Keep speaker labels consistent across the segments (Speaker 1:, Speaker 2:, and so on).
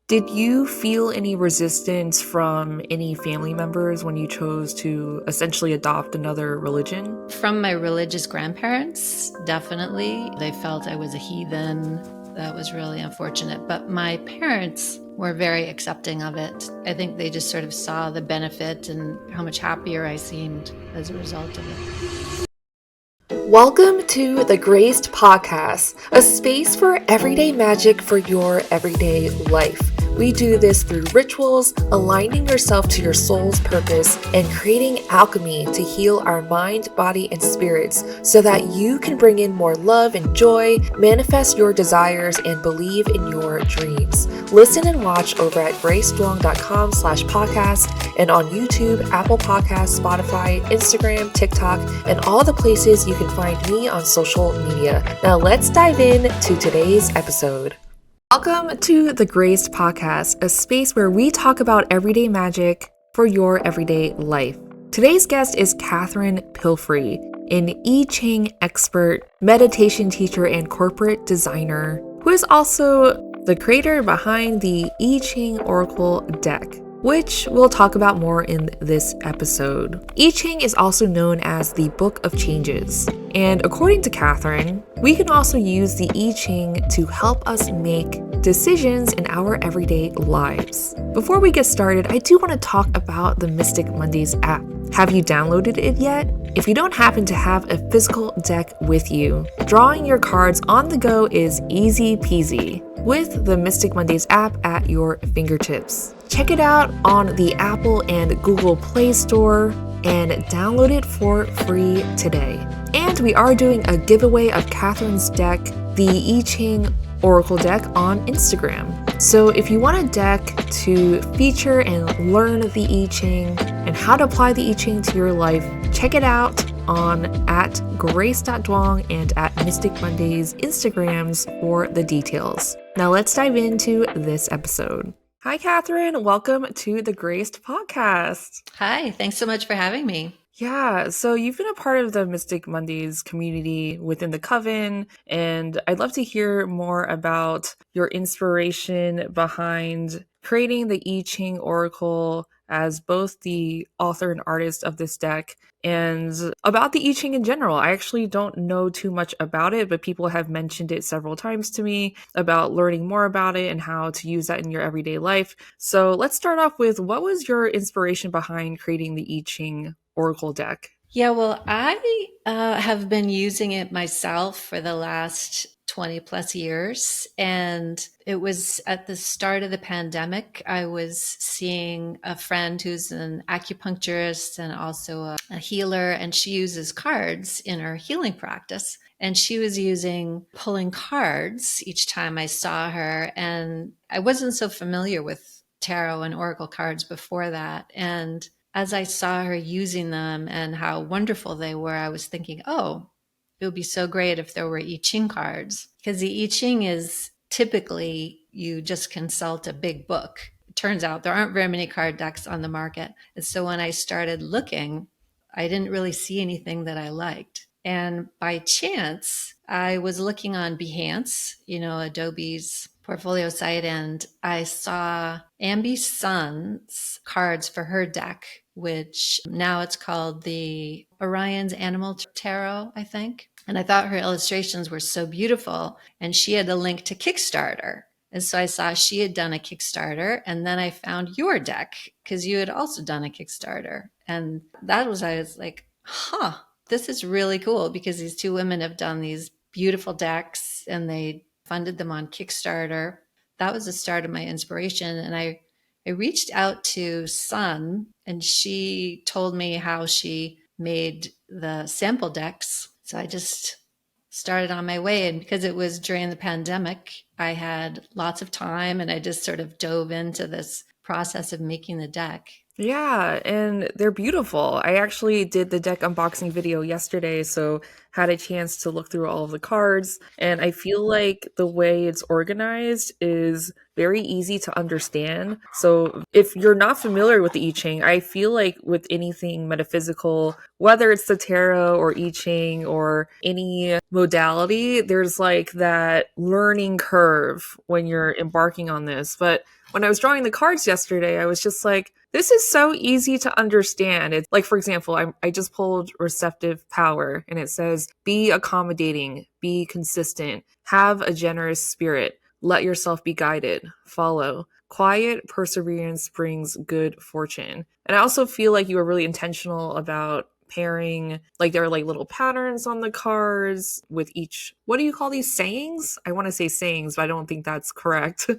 Speaker 1: Did you feel any resistance from any family members when you chose to essentially adopt another religion?
Speaker 2: From my religious grandparents, definitely. They felt I was a heathen. That was really unfortunate. But my parents were very accepting of it. I think they just sort of saw the benefit and how much happier I seemed as a result of it.
Speaker 1: Welcome to the GRACED podcast, a space for everyday magic for your everyday life. We do this through rituals, aligning yourself to your soul's purpose, and creating alchemy to heal our mind, body, and spirits so that you can bring in more love and joy, manifest your desires, and believe in your dreams. Listen and watch over at gracedduong.com/podcast and on YouTube, Apple Podcasts, Spotify, Instagram, TikTok, and all the places you can find me on social media. Now let's dive in to today's episode. Welcome to the GRACED podcast, a space where we talk about everyday magic for your everyday life. Today's guest is Catherine Pilfrey, an I Ching expert, meditation teacher, and corporate designer, who is also the creator behind the I Ching Oracle Deck, which we'll talk about more in this episode. I Ching is also known as the Book of Changes, and according to Catherine, we can also use the I Ching to help us make decisions in our everyday lives. Before we get started, I do want to talk about the Mystic Mondays app. Have you downloaded it yet? If you don't happen to have a physical deck with you, drawing your cards on the go is easy peasy with the Mystic Mondays app at your fingertips. Check it out on the Apple and Google Play Store and download it for free today. And we are doing a giveaway of Catherine's deck, the I Ching Oracle Deck, on Instagram. So if you want a deck to feature and learn the I Ching and how to apply the I Ching to your life, check it out on at grace.duong and at Mystic Mondays Instagrams for the details. Now let's dive into this episode. Hi, Catherine. Welcome to the GRACED podcast.
Speaker 2: Hi, thanks so much for having me.
Speaker 1: Yeah, so you've been a part of the Mystic Mondays community within the Coven, and I'd love to hear more about your inspiration behind creating the I Ching Oracle as both the author and artist of this deck, and about the I Ching in general. I actually don't know too much about it, but people have mentioned it several times to me about learning more about it and how to use that in your everyday life. So let's start off with, what was your inspiration behind creating the I Ching Oracle deck?
Speaker 2: Yeah, well, I have been using it myself for the last 20 plus years. And it was at the start of the pandemic. I was seeing a friend who's an acupuncturist and also a healer, and she uses cards in her healing practice. And she was pulling cards each time I saw her. And I wasn't so familiar with tarot and oracle cards before that. And as I saw her using them and how wonderful they were, I was thinking, oh, it would be so great if there were I Ching cards. Because the I Ching is typically you just consult a big book. It turns out there aren't very many card decks on the market. And so when I started looking, I didn't really see anything that I liked. And by chance, I was looking on Behance, Adobe's portfolio site, and I saw Ambi Sun's cards for her deck, which now it's called the Orion's Animal Tarot, I think. And I thought her illustrations were so beautiful. And she had a link to Kickstarter. And so I saw she had done a Kickstarter. And then I found your deck because you had also done a Kickstarter. And I was like, this is really cool, because these two women have done these beautiful decks and they funded them on Kickstarter. That was the start of my inspiration. And I reached out to Sun, and she told me how she made the sample decks. So I just started on my way. And because it was during the pandemic, I had lots of time, and I just sort of dove into this process of making the deck.
Speaker 1: Yeah, and they're beautiful. I actually did the deck unboxing video yesterday, so had a chance to look through all of the cards, and I feel like the way it's organized is very easy to understand. So if you're not familiar with the I Ching, I feel like with anything metaphysical, whether it's the tarot or I Ching or any modality, there's like that learning curve nerve when you're embarking on this. But when I was drawing the cards yesterday, I was just like, this is so easy to understand. It's like, for example, I just pulled receptive power and it says, be accommodating, be consistent, have a generous spirit, let yourself be guided, follow. Quiet perseverance brings good fortune. And I also feel like you were really intentional about pairing, like there are like little patterns on the cards with each, what do you call these, sayings? I want to say sayings, but I don't think that's correct.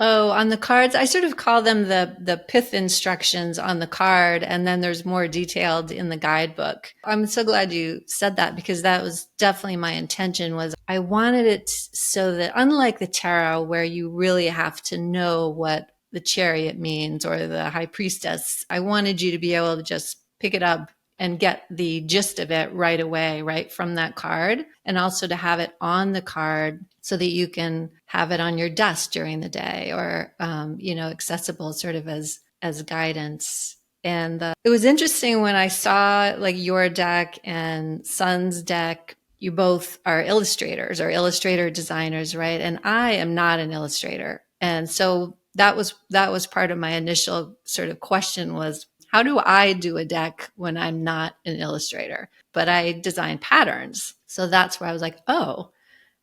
Speaker 2: Oh, on the cards, I sort of call them the pith instructions on the card, and then there's more detailed in the guidebook. I'm so glad you said that because that was definitely my intention. Was I wanted it so that unlike the tarot, where you really have to know what the chariot means or the high priestess, I wanted you to be able to just pick it up and get the gist of it right away, right from that card, and also to have it on the card so that you can have it on your desk during the day or, accessible sort of as guidance. And it was interesting when I saw like your deck and Sun's deck. You both are illustrators or illustrator designers, right? And I am not an illustrator. And so that was part of my initial sort of question was, how do I do a deck when I'm not an illustrator? But I design patterns. So that's where I was like, oh,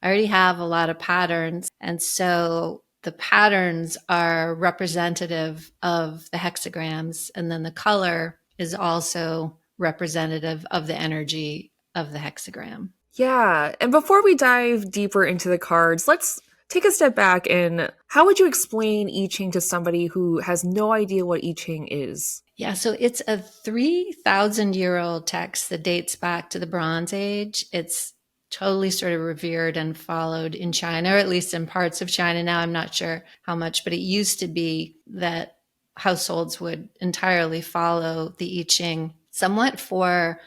Speaker 2: I already have a lot of patterns. And so the patterns are representative of the hexagrams. And then the color is also representative of the energy of the hexagram.
Speaker 1: Yeah. And before we dive deeper into the cards, let's take a step back and how would you explain I Ching to somebody who has no idea what I Ching is?
Speaker 2: Yeah, so it's a 3,000-year-old text that dates back to the Bronze Age. It's totally sort of revered and followed in China, or at least in parts of China now. I'm not sure how much, but it used to be that households would entirely follow the I Ching somewhat for,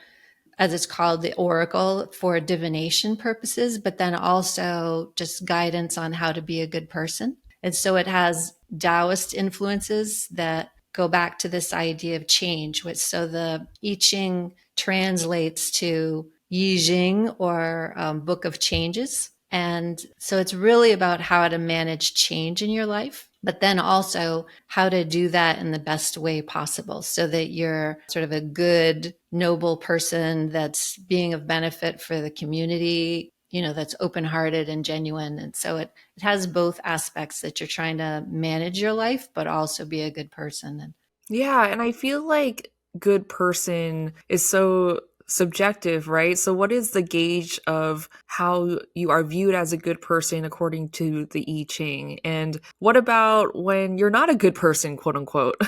Speaker 2: as it's called, the oracle for divination purposes, but then also just guidance on how to be a good person. And so it has Taoist influences that go back to this idea of change, which so the I Ching translates to Yi Jing or Book of Changes. And so it's really about how to manage change in your life, but then also how to do that in the best way possible so that you're sort of a good, noble person that's being of benefit for the community, that's open-hearted and genuine. And so it has both aspects that you're trying to manage your life, but also be a good person.
Speaker 1: Yeah. And I feel like good person is so subjective, right? So what is the gauge of how you are viewed as a good person according to the I Ching? And what about when you're not a good person, quote unquote?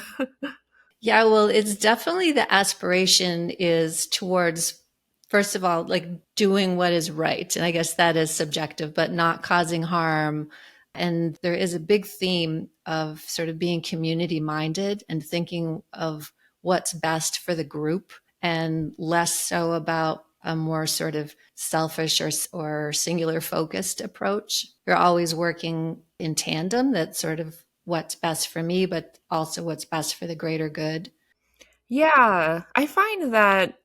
Speaker 2: Yeah, well, it's definitely the aspiration is towards, first of all, like doing what is right. And I guess that is subjective, but not causing harm. And there is a big theme of sort of being community minded and thinking of what's best for the group and less so about a more sort of selfish or singular focused approach. You're always working in tandem. That's sort of what's best for me, but also what's best for the greater good.
Speaker 1: Yeah, I find that,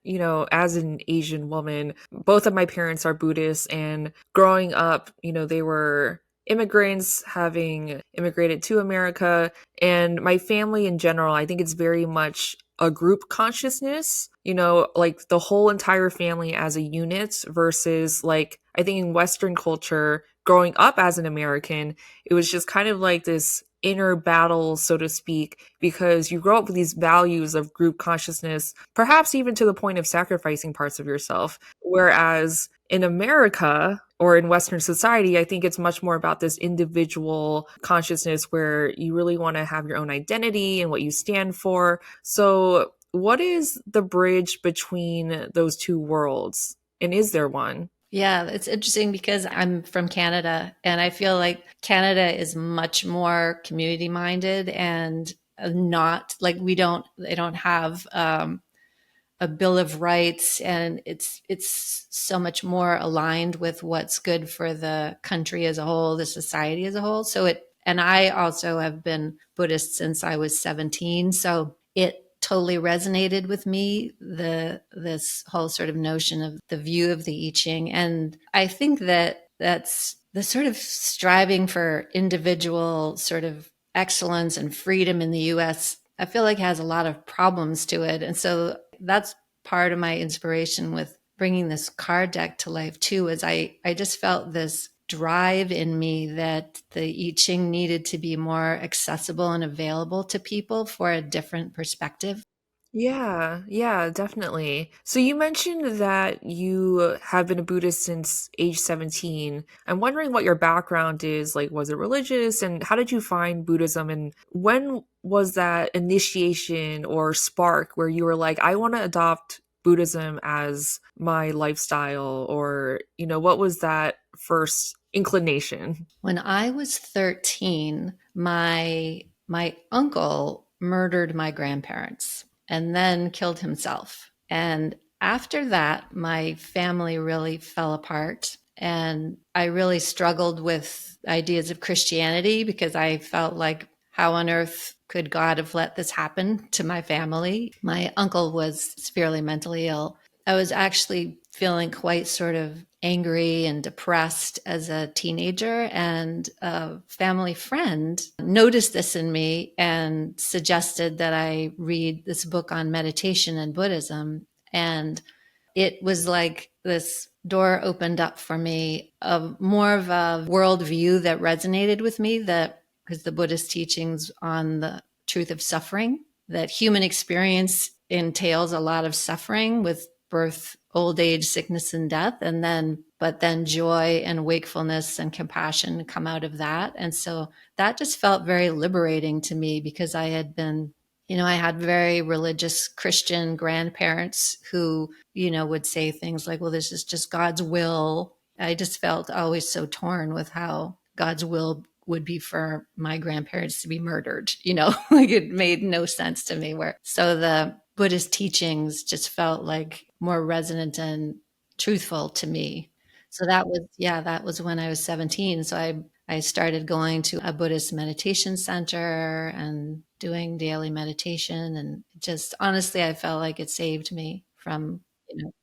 Speaker 1: as an Asian woman, both of my parents are Buddhists, and growing up, they were immigrants having immigrated to America. And my family in general, I think it's very much a group consciousness, like the whole entire family as a unit versus like, I think in Western culture, growing up as an American, it was just kind of like this inner battle, so to speak, because you grow up with these values of group consciousness, perhaps even to the point of sacrificing parts of yourself. Whereas in America or in Western society, I think it's much more about this individual consciousness where you really want to have your own identity and what you stand for. So, what is the bridge between those two worlds? And is there one?
Speaker 2: Yeah, it's interesting because I'm from Canada and I feel like Canada is much more community minded and not like they don't have a Bill of Rights, and it's so much more aligned with what's good for the country as a whole, the society as a whole. And I also have been Buddhist since I was 17, so it totally resonated with me, this whole sort of notion of the view of the I Ching. And I think that that's the sort of striving for individual sort of excellence and freedom in the US, I feel like has a lot of problems to it. And so that's part of my inspiration with bringing this card deck to life too, is I just felt this drive in me that the I Ching needed to be more accessible and available to people for a different perspective.
Speaker 1: Yeah, yeah, definitely. So you mentioned that you have been a Buddhist since age 17. I'm wondering what your background is. Like, was it religious? And how did you find Buddhism? And when was that initiation or spark where you were like, I want to adopt Buddhism as my lifestyle? Or, what was that first inclination?
Speaker 2: When I was 13, my uncle murdered my grandparents and then killed himself. And after that, my family really fell apart. And I really struggled with ideas of Christianity because I felt like, how on earth could God have let this happen to my family? My uncle was severely mentally ill. I was actually feeling quite sort of angry and depressed as a teenager. And a family friend noticed this in me and suggested that I read this book on meditation and Buddhism. And it was like this door opened up for me of more of a worldview that resonated with me, that because the Buddhist teachings on the truth of suffering, that human experience entails a lot of suffering with birth, old age, sickness, and death. But then joy and wakefulness and compassion come out of that. And so that just felt very liberating to me because I had very religious Christian grandparents who, would say things like, well, this is just God's will. I just felt always so torn with how God's will would be for my grandparents to be murdered, like it made no sense to me. So the Buddhist teachings just felt like more resonant and truthful to me. So that was when I was 17. So I started going to a Buddhist meditation center and doing daily meditation. And just honestly, I felt like it saved me from,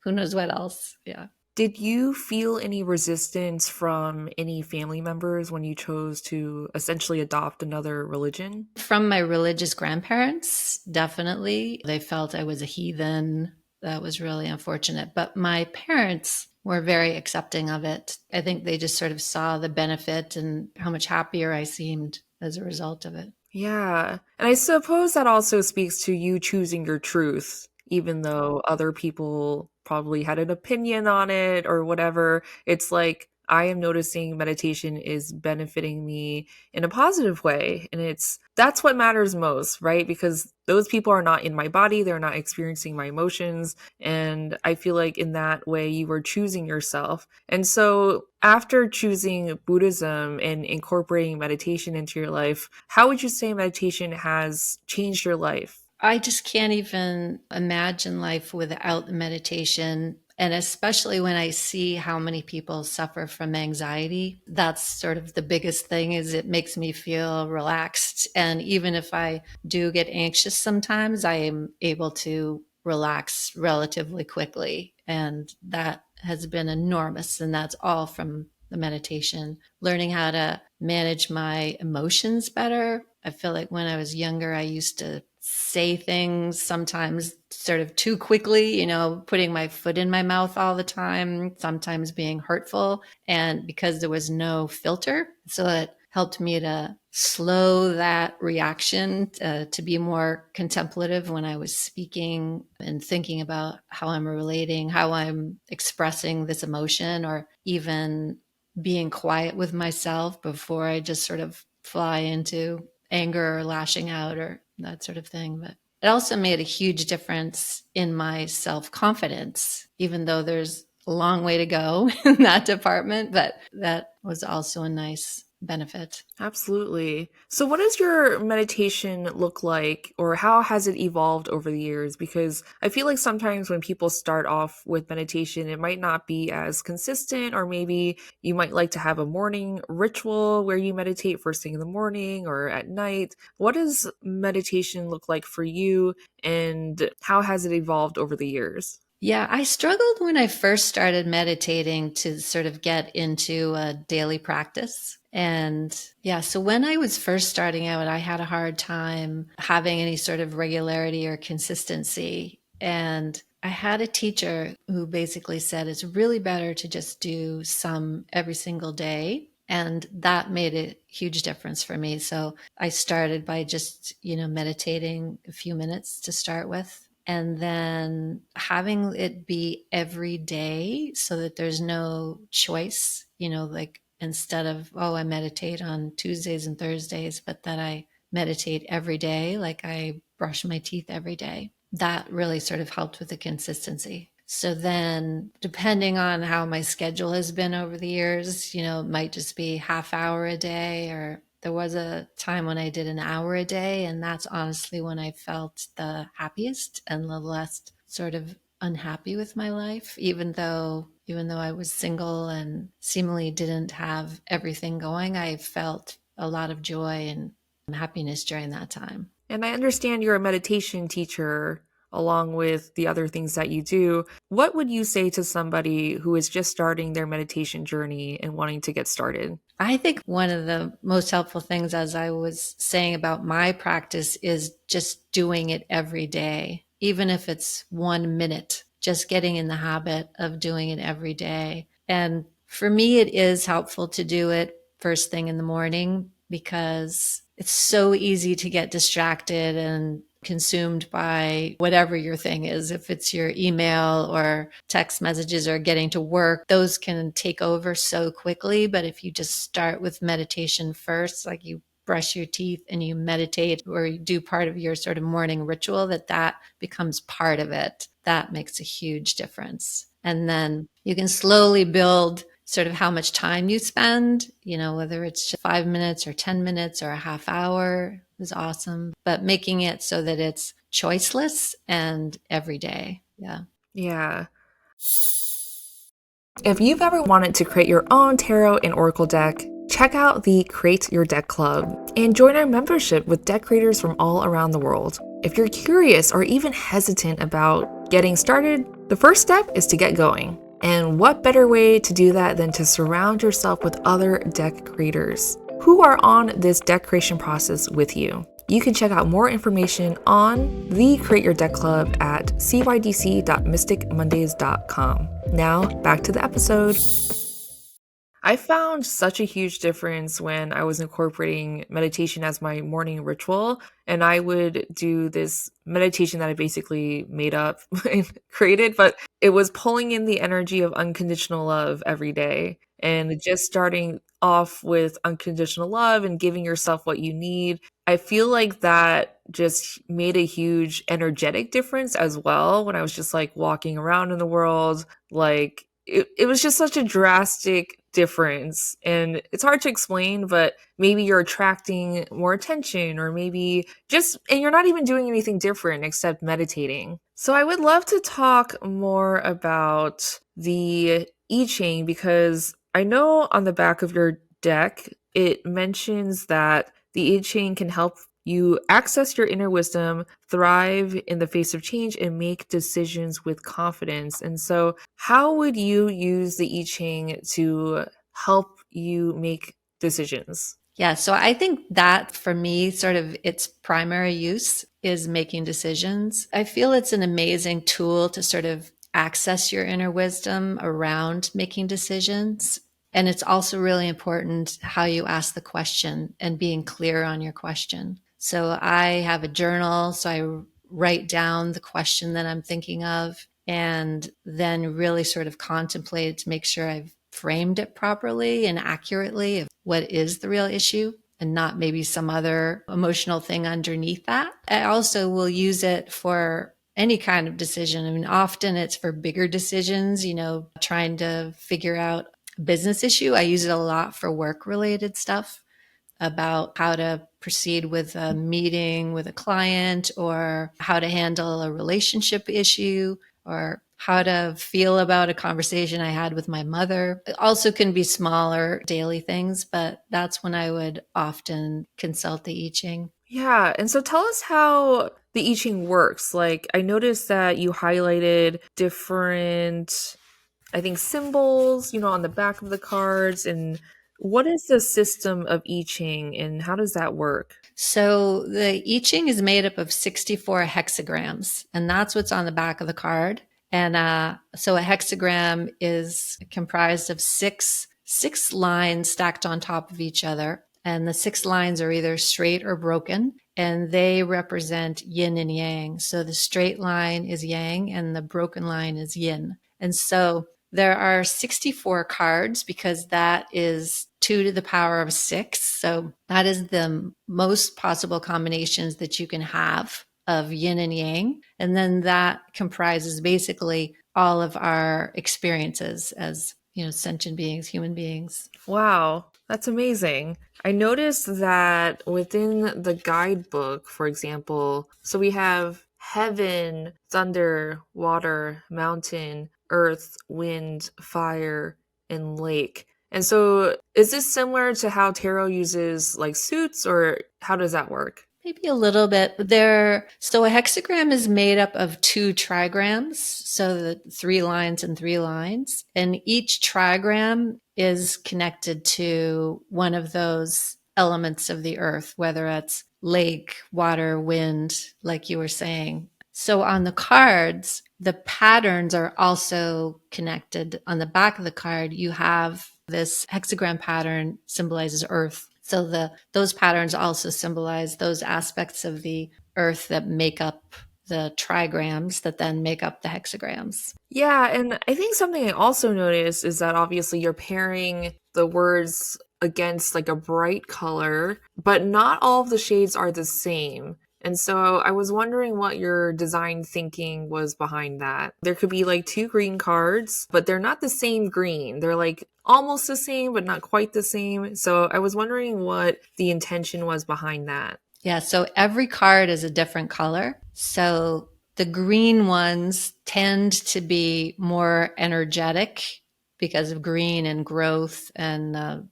Speaker 2: who knows what else. Yeah.
Speaker 1: Did you feel any resistance from any family members when you chose to essentially adopt another religion?
Speaker 2: From my religious grandparents, definitely. They felt I was a heathen. That was really unfortunate. But my parents were very accepting of it. I think they just sort of saw the benefit and how much happier I seemed as a result of it.
Speaker 1: Yeah. And I suppose that also speaks to you choosing your truth, even though other people probably had an opinion on it or whatever. It's like I am noticing meditation is benefiting me in a positive way. And that's what matters most, right? Because those people are not in my body, they're not experiencing my emotions. And I feel like in that way, you were choosing yourself. And so after choosing Buddhism and incorporating meditation into your life, how would you say meditation has changed your life?
Speaker 2: I just can't even imagine life without the meditation. And especially when I see how many people suffer from anxiety, that's sort of the biggest thing is it makes me feel relaxed. And even if I do get anxious sometimes, I am able to relax relatively quickly. And that has been enormous. And that's all from the meditation, learning how to manage my emotions better. I feel like when I was younger, I used to say things sometimes sort of too quickly, putting my foot in my mouth all the time, sometimes being hurtful. And because there was no filter, so it helped me to slow that reaction, to be more contemplative when I was speaking and thinking about how I'm relating, how I'm expressing this emotion, or even being quiet with myself before I just sort of fly into anger or lashing out or that sort of thing. But it also made a huge difference in my self-confidence, even though there's a long way to go in that department. But that was also a nice benefit.
Speaker 1: Absolutely. So, what does your meditation look like, or how has it evolved over the years? Because I feel like sometimes when people start off with meditation, it might not be as consistent, or maybe you might like to have a morning ritual where you meditate first thing in the morning or at night. What does meditation look like for you, and how has it evolved over the years?
Speaker 2: Yeah, I struggled when I first started meditating to sort of get into a daily practice. And yeah, so when I was first starting out, I had a hard time having any sort of regularity or consistency. And I had a teacher who basically said it's really better to just do some every single day. And that made a huge difference for me. So I started by just, meditating a few minutes to start with. And then having it be every day so that there's no choice, like instead of, oh, I meditate on Tuesdays and Thursdays, but that I meditate every day, like I brush my teeth every day. That really sort of helped with the consistency. So then, depending on how my schedule has been over the years, it might just be half hour a day, or there was a time when I did an hour a day. And that's honestly when I felt the happiest and the less sort of unhappy with my life, even though I was single and seemingly didn't have everything going, I felt a lot of joy and happiness during that time.
Speaker 1: And I understand you're a meditation teacher along with the other things that you do. What would you say to somebody who is just starting their meditation journey and wanting to get started?
Speaker 2: I think one of the most helpful things, as I was saying about my practice, is just doing it every day, even if it's 1 minute, just getting in the habit of doing it every day. And for me, it is helpful to do it first thing in the morning because it's so easy to get distracted and consumed by whatever your thing is. If it's your email or text messages or getting to work, those can take over so quickly. But if you just start with meditation first, like you brush your teeth and you meditate or you do part of your sort of morning ritual, that becomes part of it, that makes a huge difference. And then you can slowly build sort of how much time you spend, whether it's just 5 minutes or 10 minutes or a half hour is awesome, but making it so that it's choiceless and every day. Yeah.
Speaker 1: Yeah. If you've ever wanted to create your own tarot and oracle deck, check out the Create Your Deck Club and join our membership with deck creators from all around the world. If you're curious or even hesitant about getting started, the first step is to get going. And what better way to do that than to surround yourself with other deck creators who are on this deck creation process with you. You can check out more information on the Create Your Deck Club at cydc.mysticmondays.com. Now, back to the episode. I found such a huge difference when I was incorporating meditation as my morning ritual. And I would do this meditation that I basically made up and created, but it was pulling in the energy of unconditional love every day. And just starting off with unconditional love and giving yourself what you need. I feel like that just made a huge energetic difference as well when I was just like walking around in the world. Like it was just such a drastic difference. And it's hard to explain, but maybe you're attracting more attention or maybe and you're not even doing anything different except meditating. So I would love to talk more about the I Ching because I know on the back of your deck, it mentions that the I Ching can help you access your inner wisdom, thrive in the face of change, and make decisions with confidence. And so, how would you use the I Ching to help you make decisions?
Speaker 2: Yeah. So I think that for me, sort of its primary use is making decisions. I feel it's an amazing tool to sort of access your inner wisdom around making decisions. And it's also really important how you ask the question and being clear on your question. So I have a journal, so I write down the question that I'm thinking of and then really sort of contemplate to make sure I've framed it properly and accurately of what is the real issue and not maybe some other emotional thing underneath that. I also will use it for any kind of decision. I mean, often it's for bigger decisions, trying to figure out a business issue. I use it a lot for work related stuff about how to proceed with a meeting with a client or how to handle a relationship issue or how to feel about a conversation I had with my mother. It also can be smaller daily things, but that's when I would often consult the I Ching.
Speaker 1: Yeah, and so tell us how the I Ching works. Like, I noticed that you highlighted different, I think, symbols, on the back of the cards. And what is the system of I Ching and how does that work?
Speaker 2: So the I Ching is made up of 64 hexagrams, and that's what's on the back of the card. And so a hexagram is comprised of six lines stacked on top of each other. And the six lines are either straight or broken, and they represent yin and yang. So the straight line is yang, and the broken line is yin. And so there are 64 cards because that is 2 to the power of 6. So that is the most possible combinations that you can have of yin and yang. And then that comprises basically all of our experiences as, sentient beings, human beings.
Speaker 1: Wow, that's amazing. I noticed that within the guidebook, for example, so we have heaven, thunder, water, mountain, earth, wind, fire, and lake. And so is this similar to how tarot uses like suits, or how does that work?
Speaker 2: Maybe a little bit. So a hexagram is made up of 2 trigrams, so the 3 lines and 3 lines, and each trigram is connected to one of those elements of the earth, whether it's lake, water, wind, like you were saying. So on the cards, the patterns are also connected. On the back of the card, you have this hexagram pattern symbolizes earth. So those patterns also symbolize those aspects of the earth that make up the trigrams that then make up the hexagrams.
Speaker 1: Yeah, and I think something I also noticed is that obviously you're pairing the words against like a bright color, but not all of the shades are the same. And so I was wondering what your design thinking was behind that. There could be like 2 green cards, but they're not the same green. They're like almost the same, but not quite the same. So I was wondering what the intention was behind that.
Speaker 2: Yeah, so every card is a different color. So the green ones tend to be more energetic because of green and growth and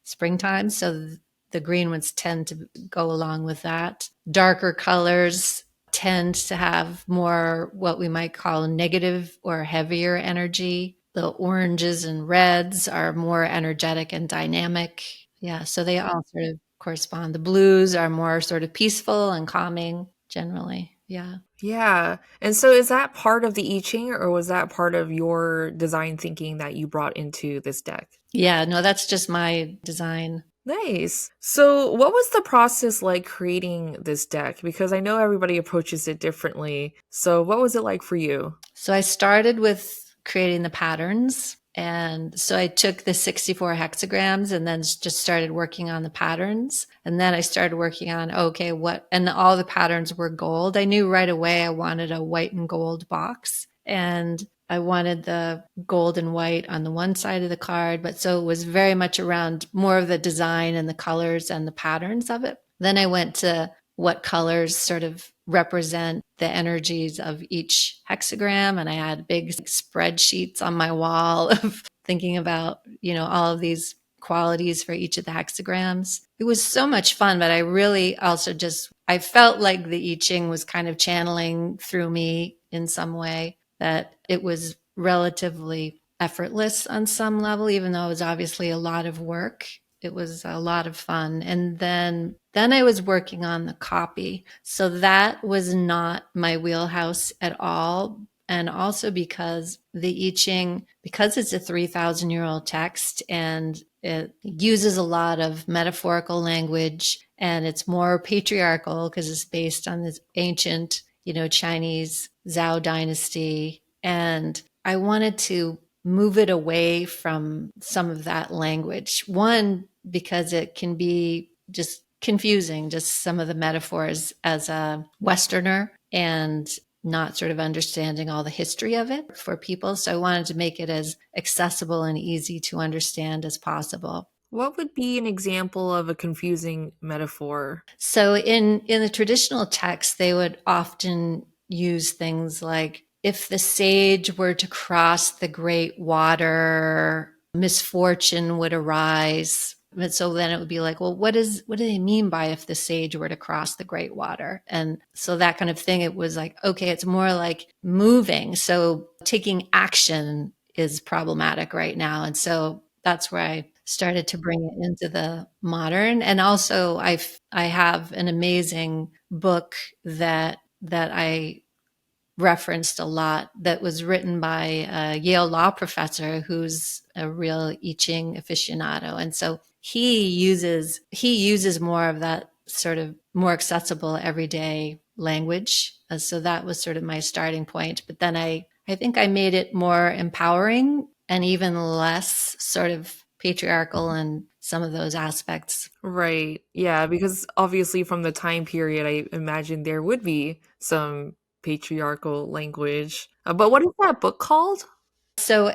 Speaker 2: springtime. So the green ones tend to go along with that. Darker colors tend to have more what we might call negative or heavier energy. The oranges and reds are more energetic and dynamic. Yeah, so they all sort of correspond. The blues are more sort of peaceful and calming generally. Yeah.
Speaker 1: Yeah. And so is that part of the I Ching or was that part of your design thinking that you brought into this deck?
Speaker 2: Yeah, no, that's just my design.
Speaker 1: Nice. So, what was the process like creating this deck? Because I know everybody approaches it differently. So, what was it like for you?
Speaker 2: So I started with creating the patterns. And so I took the 64 hexagrams and then just started working on the patterns. And then I started working on, okay, and all the patterns were gold. I knew right away I wanted a white and gold box. And I wanted the gold and white on the one side of the card. But so it was very much around more of the design and the colors and the patterns of it. Then I went to what colors sort of represent the energies of each hexagram. And I had big spreadsheets on my wall of thinking about, all of these qualities for each of the hexagrams. It was so much fun, but I really also I felt like the I Ching was kind of channeling through me in some way, that it was relatively effortless on some level, even though it was obviously a lot of work. It was a lot of fun. And then I was working on the copy. So that was not my wheelhouse at all. And also because the I Ching, because it's a 3,000-year-old text and it uses a lot of metaphorical language and it's more patriarchal because it's based on this ancient, Chinese Zhao dynasty. And I wanted to move it away from some of that language. One, because it can be just confusing, just some of the metaphors as a Westerner and not sort of understanding all the history of it for people. So I wanted to make it as accessible and easy to understand as possible.
Speaker 1: What would be an example of a confusing metaphor?
Speaker 2: So in the traditional text, they would often use things like, if the sage were to cross the great water, misfortune would arise. But so then it would be like, well, what do they mean by if the sage were to cross the great water? And so that kind of thing, it was like, okay, it's more like moving. So taking action is problematic right now. And so that's where I started to bring it into the modern. And also I have an amazing book that I referenced a lot that was written by a Yale law professor who's a real I Ching aficionado. And so he uses more of that sort of more accessible everyday language. So that was sort of my starting point. But then I think I made it more empowering and even less sort of patriarchal in some of those aspects.
Speaker 1: Right. Yeah, because obviously from the time period, I imagine there would be some patriarchal language. But what is that book called?
Speaker 2: So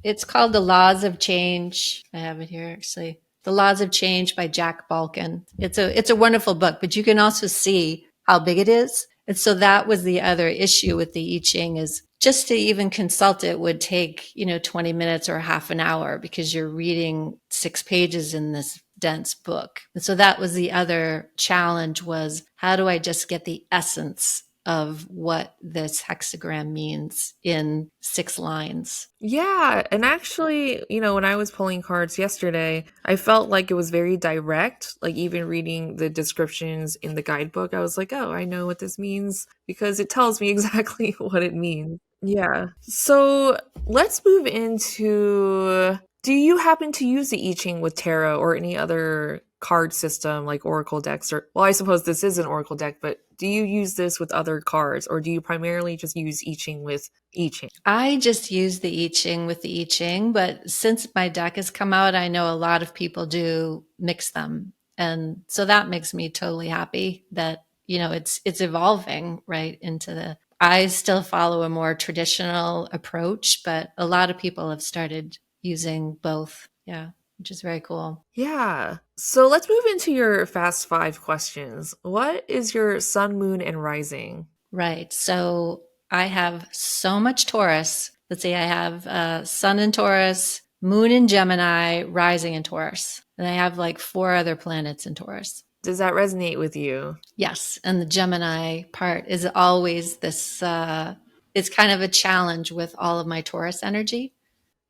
Speaker 2: it's called The Laws of Change. I have it here actually. The Laws of Change by Jack Balkin. It's a wonderful book, but you can also see how big it is. And so that was the other issue with the I Ching is just to even consult it would take, 20 minutes or half an hour because you're reading 6 pages in this dense book. And so that was the other challenge was how do I just get the essence of what this hexagram means in 6 lines.
Speaker 1: Yeah, and actually, when I was pulling cards yesterday, I felt like it was very direct. Like even reading the descriptions in the guidebook, I was like, oh, I know what this means because it tells me exactly what it means. Yeah. So let's move into, do you happen to use the I Ching with tarot or any other card system like Oracle decks? Or, well, I suppose this is an Oracle deck, but do you use this with other cards or do you primarily just use I Ching with I Ching?
Speaker 2: I just use the I Ching with the I Ching, but since my deck has come out, I know a lot of people do mix them. And so that makes me totally happy that, it's evolving right into I still follow a more traditional approach, but a lot of people have started using both. Yeah, which is very cool.
Speaker 1: Yeah. So let's move into your fast five questions. What is your sun, moon, and rising?
Speaker 2: Right. So I have so much Taurus. Let's see, I have Sun in Taurus, Moon in Gemini, Rising in Taurus. And I have like 4 other planets in Taurus.
Speaker 1: Does that resonate with you?
Speaker 2: Yes. And the Gemini part is always this, it's kind of a challenge with all of my Taurus energy.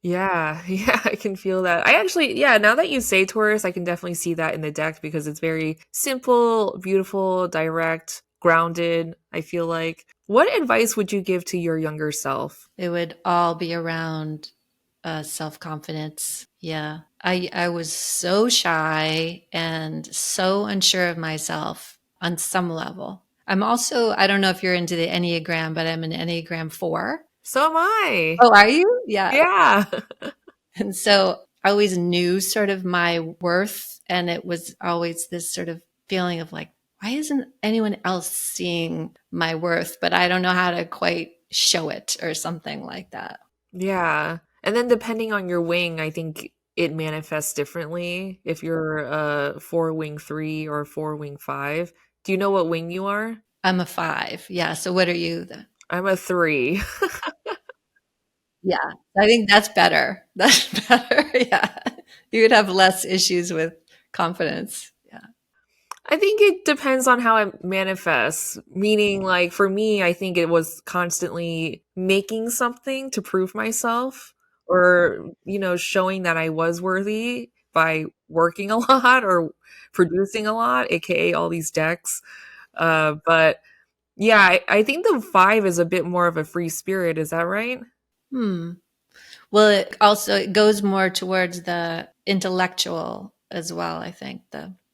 Speaker 1: Yeah, yeah, I can feel that. I actually, yeah, now that you say Taurus, I can definitely see that in the deck because it's very simple, beautiful, direct, grounded, I feel like. What advice would you give to your younger self?
Speaker 2: It would all be around self-confidence. Yeah. I was so shy and so unsure of myself on some level. I'm also, I don't know if you're into the Enneagram, but I'm an Enneagram 4.
Speaker 1: So am I.
Speaker 2: Oh, are you? Yeah.
Speaker 1: Yeah.
Speaker 2: And so I always knew sort of my worth. And it was always this sort of feeling of like, why isn't anyone else seeing my worth? But I don't know how to quite show it or something like that.
Speaker 1: Yeah. And then depending on your wing, I think it manifests differently. If you're a four wing three or a four wing five. Do you know what wing you are?
Speaker 2: I'm a 5. Yeah. So what are you?
Speaker 1: I'm a three.
Speaker 2: Yeah. I think that's better. That's better. Yeah. You would have less issues with confidence. Yeah.
Speaker 1: I think it depends on how it manifests. Meaning, like, for me, I think it was constantly making something to prove myself or, showing that I was worthy by working a lot or producing a lot, aka all these decks. But yeah, I think the five is a bit more of a free spirit. Is that right?
Speaker 2: Hmm. Well, it goes more towards the intellectual as well, I think.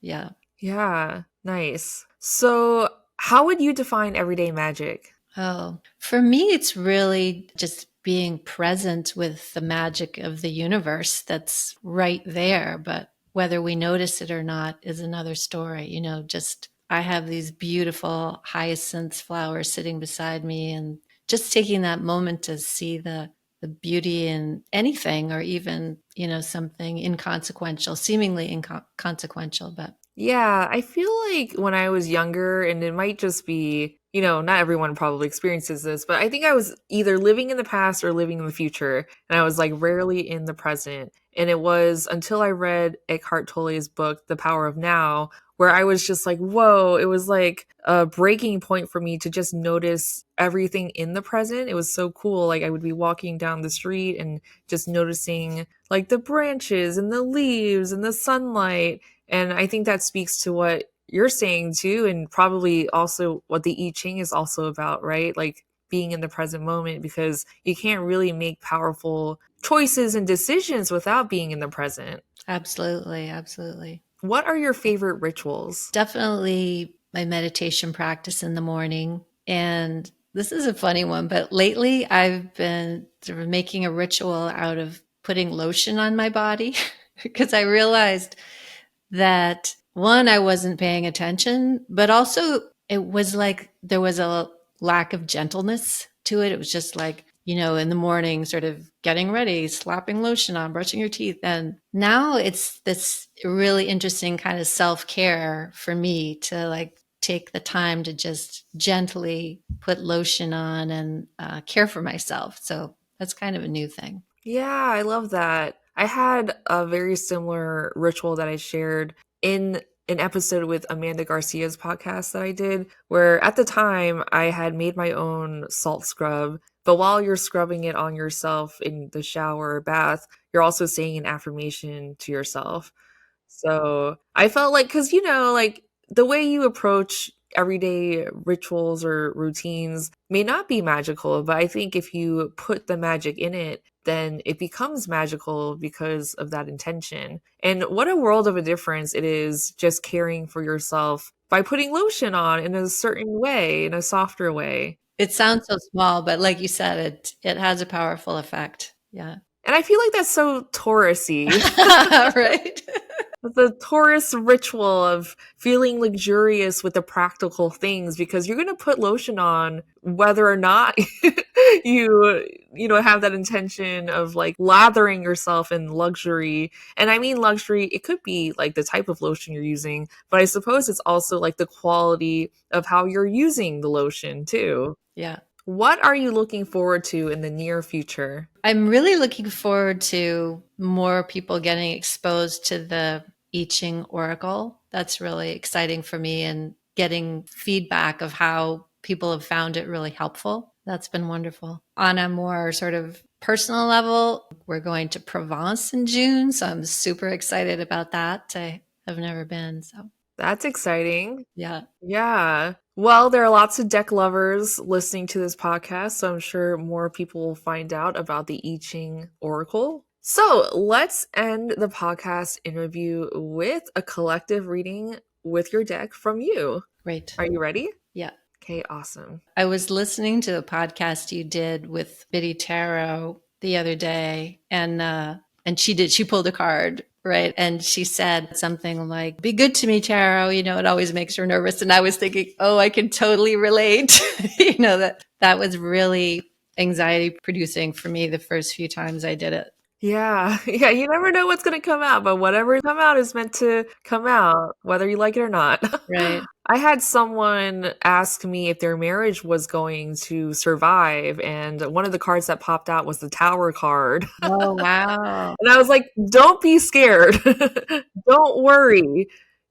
Speaker 2: Yeah.
Speaker 1: Yeah, nice. So, how would you define everyday magic?
Speaker 2: Oh, for me, it's really just being present with the magic of the universe that's right there. But whether we notice it or not is another story. Just I have these beautiful hyacinth flowers sitting beside me and just taking that moment to see the beauty in anything or even, something inconsequential, seemingly inconsequential, but
Speaker 1: Yeah, I feel like when I was younger, and it might just be, not everyone probably experiences this, but I think I was either living in the past or living in the future. And I was like rarely in the present. And it was until I read Eckhart Tolle's book, The Power of Now, where I was just like, whoa, it was like a breaking point for me to just notice everything in the present. It was so cool. Like I would be walking down the street and just noticing like the branches and the leaves and the sunlight. And I think that speaks to what you're saying too, and probably also what the I Ching is also about, right? Like being in the present moment, because you can't really make powerful choices and decisions without being in the present.
Speaker 2: Absolutely. Absolutely.
Speaker 1: What are your favorite rituals?
Speaker 2: Definitely my meditation practice in the morning. And this is a funny one, but lately I've been sort of making a ritual out of putting lotion on my body because I realized that one, I wasn't paying attention, but also it was like there was a lack of gentleness to it. It was just like, in the morning, sort of getting ready, slapping lotion on, brushing your teeth. And now it's this really interesting kind of self care for me to like take the time to just gently put lotion on and care for myself. So that's kind of a new thing.
Speaker 1: Yeah, I love that. I had a very similar ritual that I shared in an episode with Amanda Garcia's podcast that I did, where at the time I had made my own salt scrub. But while you're scrubbing it on yourself in the shower or bath, you're also saying an affirmation to yourself. So I felt like, because, like the way you approach everyday rituals or routines may not be magical, but I think if you put the magic in it, then it becomes magical because of that intention. And what a world of a difference it is just caring for yourself by putting lotion on in a certain way, in a softer way.
Speaker 2: It sounds so small, but like you said, it has a powerful effect. Yeah.
Speaker 1: And I feel like that's so Taurusy.
Speaker 2: Right.
Speaker 1: The Taurus ritual of feeling luxurious with the practical things, because you're going to put lotion on whether or not have that intention of like lathering yourself in luxury. And I mean luxury, it could be like the type of lotion you're using, but I suppose it's also like the quality of how you're using the lotion too.
Speaker 2: Yeah.
Speaker 1: What are you looking forward to in the near future?
Speaker 2: I'm really looking forward to more people getting exposed to the I Ching Oracle. That's really exciting for me, and getting feedback of how people have found it really helpful. That's been wonderful. On a more sort of personal level, we're going to Provence in June, so I'm super excited about that. I have never been, so
Speaker 1: That's exciting.
Speaker 2: yeah.
Speaker 1: Yeah. Well, there are lots of deck lovers listening to this podcast, so I'm sure more people will find out about the I Ching Oracle. So let's end the podcast interview with a collective reading with your deck from you.
Speaker 2: Great.
Speaker 1: Are you ready?
Speaker 2: Yeah.
Speaker 1: Okay, awesome.
Speaker 2: I was listening to a podcast you did with Biddy Tarot the other day, and she pulled a card, right? And she said something like, "Be good to me, Tarot." It always makes her nervous. And I was thinking, oh, I can totally relate. that was really anxiety producing for me the first few times I did it.
Speaker 1: Yeah, yeah, you never know what's going to come out, but whatever come out is meant to come out, whether you like it or not.
Speaker 2: Right.
Speaker 1: I had someone ask me if their marriage was going to survive, and one of the cards that popped out was the Tower card.
Speaker 2: Oh, wow.
Speaker 1: And I was like, don't be scared. Don't worry.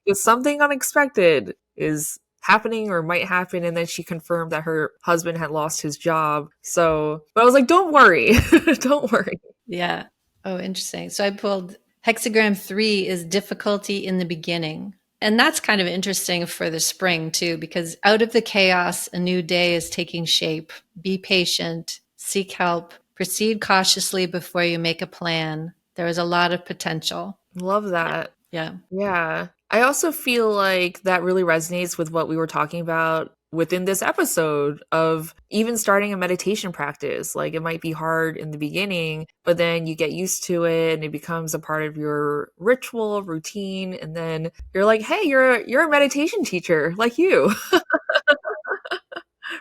Speaker 1: If something unexpected is happening or might happen. And then she confirmed that her husband had lost his job. So, but I was like, don't worry. Don't worry.
Speaker 2: Yeah. Oh, interesting. So I pulled hexagram 3 is difficulty in the beginning. And that's kind of interesting for the spring too, because out of the chaos, a new day is taking shape. Be patient, seek help, proceed cautiously before you make a plan. There is a lot of potential.
Speaker 1: Love that.
Speaker 2: Yeah.
Speaker 1: Yeah. I also feel like that really resonates with what we were talking about within this episode of even starting a meditation practice. Like it might be hard in the beginning, but then you get used to it and it becomes a part of your ritual routine. And then you're like, hey, you're a meditation teacher like you.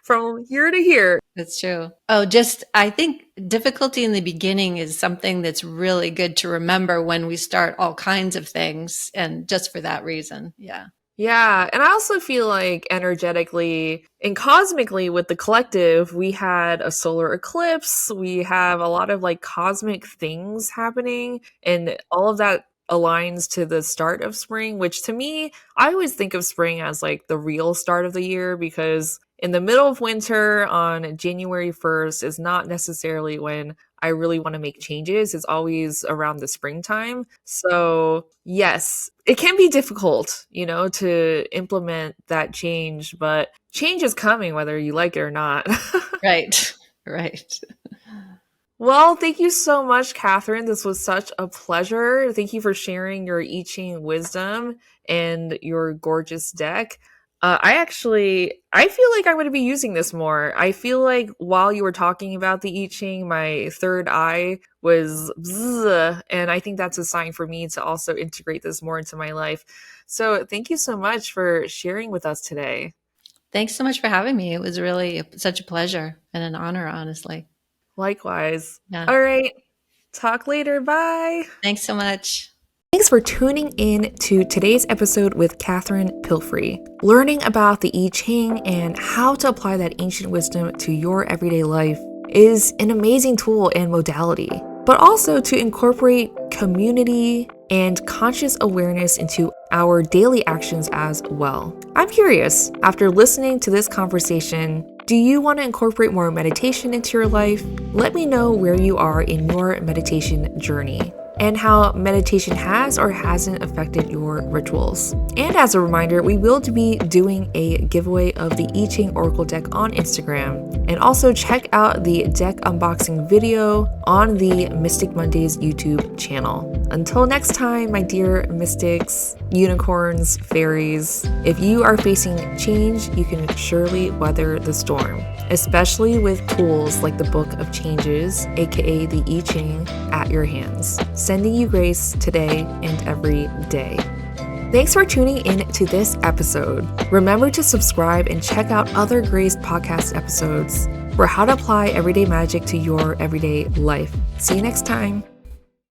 Speaker 1: From here to here.
Speaker 2: That's true. Oh, I think difficulty in the beginning is something that's really good to remember when we start all kinds of things. And just for that reason. Yeah.
Speaker 1: Yeah, and I also feel like energetically and cosmically with the collective, we had a solar eclipse, we have a lot of like cosmic things happening, and all of that aligns to the start of spring, which to me, I always think of spring as like the real start of the year because in the middle of winter on January 1st is not necessarily when I really want to make changes. It's always around the springtime. So, yes, it can be difficult, to implement that change, but change is coming whether you like it or not.
Speaker 2: Right. Right.
Speaker 1: Well, thank you so much, Catherine. This was such a pleasure. Thank you for sharing your I Ching wisdom and your gorgeous deck. I feel like I'm going to be using this more. I feel like while you were talking about the I Ching, my third eye was bzzz, and I think that's a sign for me to also integrate this more into my life. So thank you so much for sharing with us today.
Speaker 2: Thanks so much for having me. It was really such a pleasure and an honor, honestly.
Speaker 1: Likewise.
Speaker 2: Yeah.
Speaker 1: All right. Talk later. Bye.
Speaker 2: Thanks so much.
Speaker 1: Thanks for tuning in to today's episode with Catherine Pilfrey. Learning about the I Ching and how to apply that ancient wisdom to your everyday life is an amazing tool and modality, but also to incorporate community and conscious awareness into our daily actions as well. I'm curious, after listening to this conversation, do you want to incorporate more meditation into your life? Let me know where you are in your meditation journey and how meditation has or hasn't affected your rituals. And as a reminder, we will be doing a giveaway of the I Ching Oracle Deck on Instagram. And also check out the deck unboxing video on the Mystic Mondays YouTube channel. Until next time, my dear mystics, unicorns, fairies, if you are facing change, you can surely weather the storm, especially with tools like the Book of Changes, aka the I Ching, at your hands. Sending you grace today and every day. Thanks for tuning in to this episode. Remember to subscribe and check out other Graced podcast episodes for how to apply everyday magic to your everyday life. See you next time.